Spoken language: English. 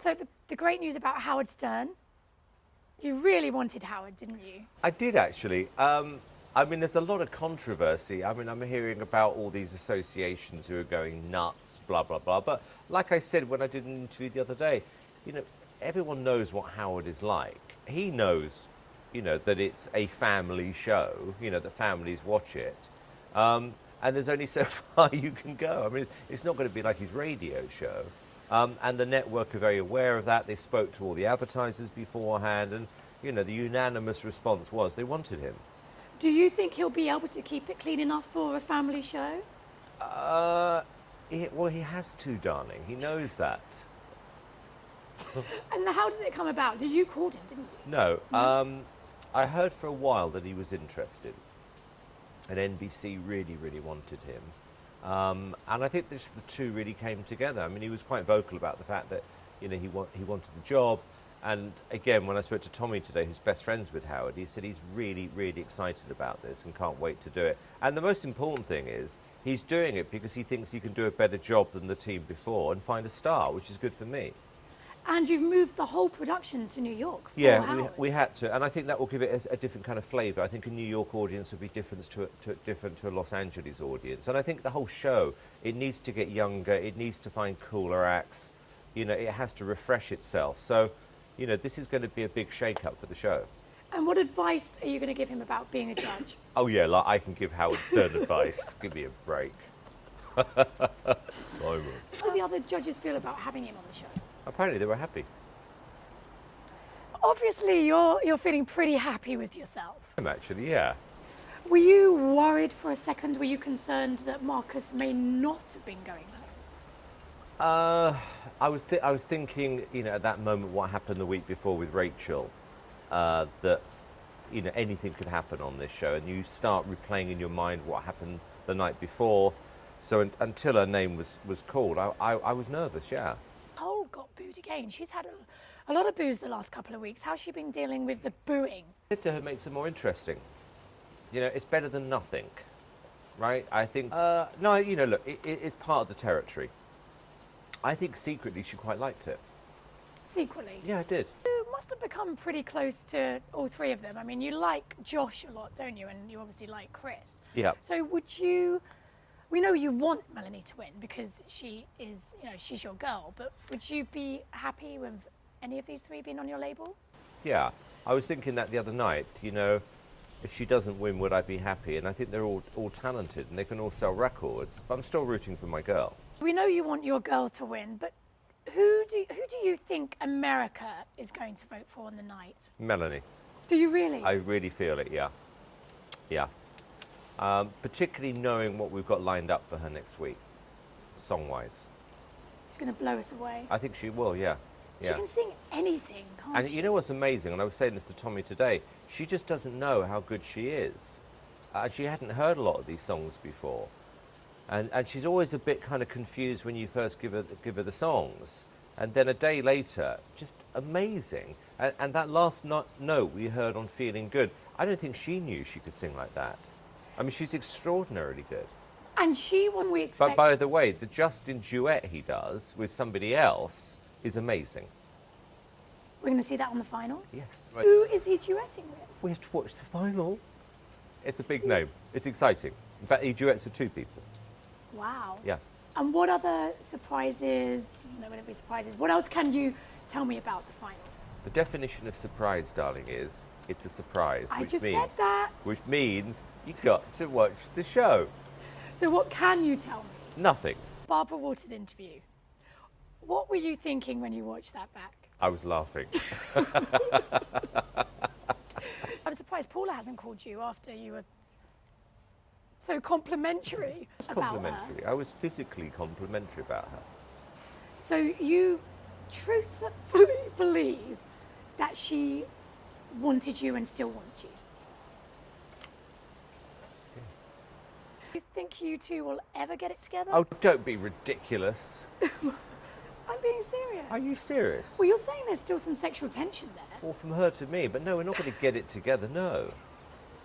So the great news about Howard Stern, you really wanted Howard, didn't you? I did actually. I mean, there's a lot of controversy. I mean, I'm hearing about all these associations who are going nuts, blah, blah, blah. But like I said when I did an interview the other day, you know, everyone knows what Howard is like. He knows, you know, that it's a family show, you know, that families watch it. And there's only so far you can go. I mean, it's not going to be like his radio show. And the network are very aware of that. They spoke to all the advertisers beforehand. And, you know, the unanimous response was they wanted him. Do you think he'll be able to keep it clean enough for a family show? Well, he has to, darling. He knows that. And how did it come about? Did you call him, didn't you? No. I heard for a while that he was interested. And NBC really, really wanted him. And I think the two really came together. I mean, he was quite vocal about the fact that, you know, he wanted the job. And again, when I spoke to Tommy today, who's best friends with Howard, he said he's really, really excited about this and can't wait to do it. And the most important thing is he's doing it because he thinks he can do a better job than the team before and find a star, which is good for me. And you've moved the whole production to New York for Yeah, Howard. we had to. And I think that will give it a different kind of flavour. I think a New York audience will be different to a Los Angeles audience. And I think the whole show, it needs to get younger. It needs to find cooler acts. You know, it has to refresh itself. So, you know, this is going to be a big shake-up for the show. And what advice are you going to give him about being a judge? Oh, yeah, like I can give Howard Stern advice. Give me a break. How do the other judges feel about having him on the show? Apparently they were happy. Obviously, you're feeling pretty happy with yourself. I'm actually, yeah. Were you worried for a second? Were you concerned that Marcus may not have been going there? I was thinking, you know, at that moment what happened the week before with Rachel, that, you know, anything could happen on this show, and you start replaying in your mind what happened the night before. So until her name was called, I was nervous, yeah. Cowell got booed again. She's had a lot of boos the last couple of weeks. How's she been dealing with the booing? It to her makes it more interesting. You know, it's better than nothing, right? I think, no, you know, look, it's part of the territory. I think secretly she quite liked it. Secretly? Yeah, I did. You must have become pretty close to all three of them. I mean, you like Josh a lot, don't you? And you obviously like Chris. Yeah. So would you, we know you want Melanie to win because she is, you know, she's your girl, but would you be happy with any of these three being on your label? Yeah, I was thinking that the other night, you know, if she doesn't win, would I be happy? And I think they're all talented and they can all sell records, but I'm still rooting for my girl. We know you want your girl to win, but who do you think America is going to vote for on the night? Melanie. Do you really? I really feel it, yeah. Yeah. Particularly knowing what we've got lined up for her next week, song-wise. She's going to blow us away. I think she will, yeah. She can sing anything, can't And she? you know what's amazing, and I was saying this to Tommy today, she just doesn't know how good she is. She hadn't heard a lot of these songs before. And she's always a bit kind of confused when you first give her the songs. And then a day later, just amazing. And that last note we heard on Feeling Good, I don't think she knew she could sing like that. I mean, she's extraordinarily good. And she, when we expect... But by the way, the Justin duet he does with somebody else is amazing. We're going to see that on the final? Yes. Who is he duetting with? We have to watch the final. It's a big name. It's exciting. In fact, he duets with two people. Wow. Yeah. And what other surprises, no, wouldn't be surprises, what else can you tell me about the final? The definition of surprise, darling, is it's a surprise. I which just means, said that. Which means you got to watch the show. So what can you tell me? Nothing. Barbara Walters' interview. What were you thinking when you watched that back? I was laughing. I'm surprised Paula hasn't called you after you were so complimentary about Complimentary. her. I was physically complimentary about her. So you truthfully believe that she wanted you and still wants you? Yes. Do you think you two will ever get it together? Oh, don't be ridiculous. I'm being serious. Are you serious? Well, you're saying there's still some sexual tension there. Well, from her to me, but no, we're not going to get it together, no.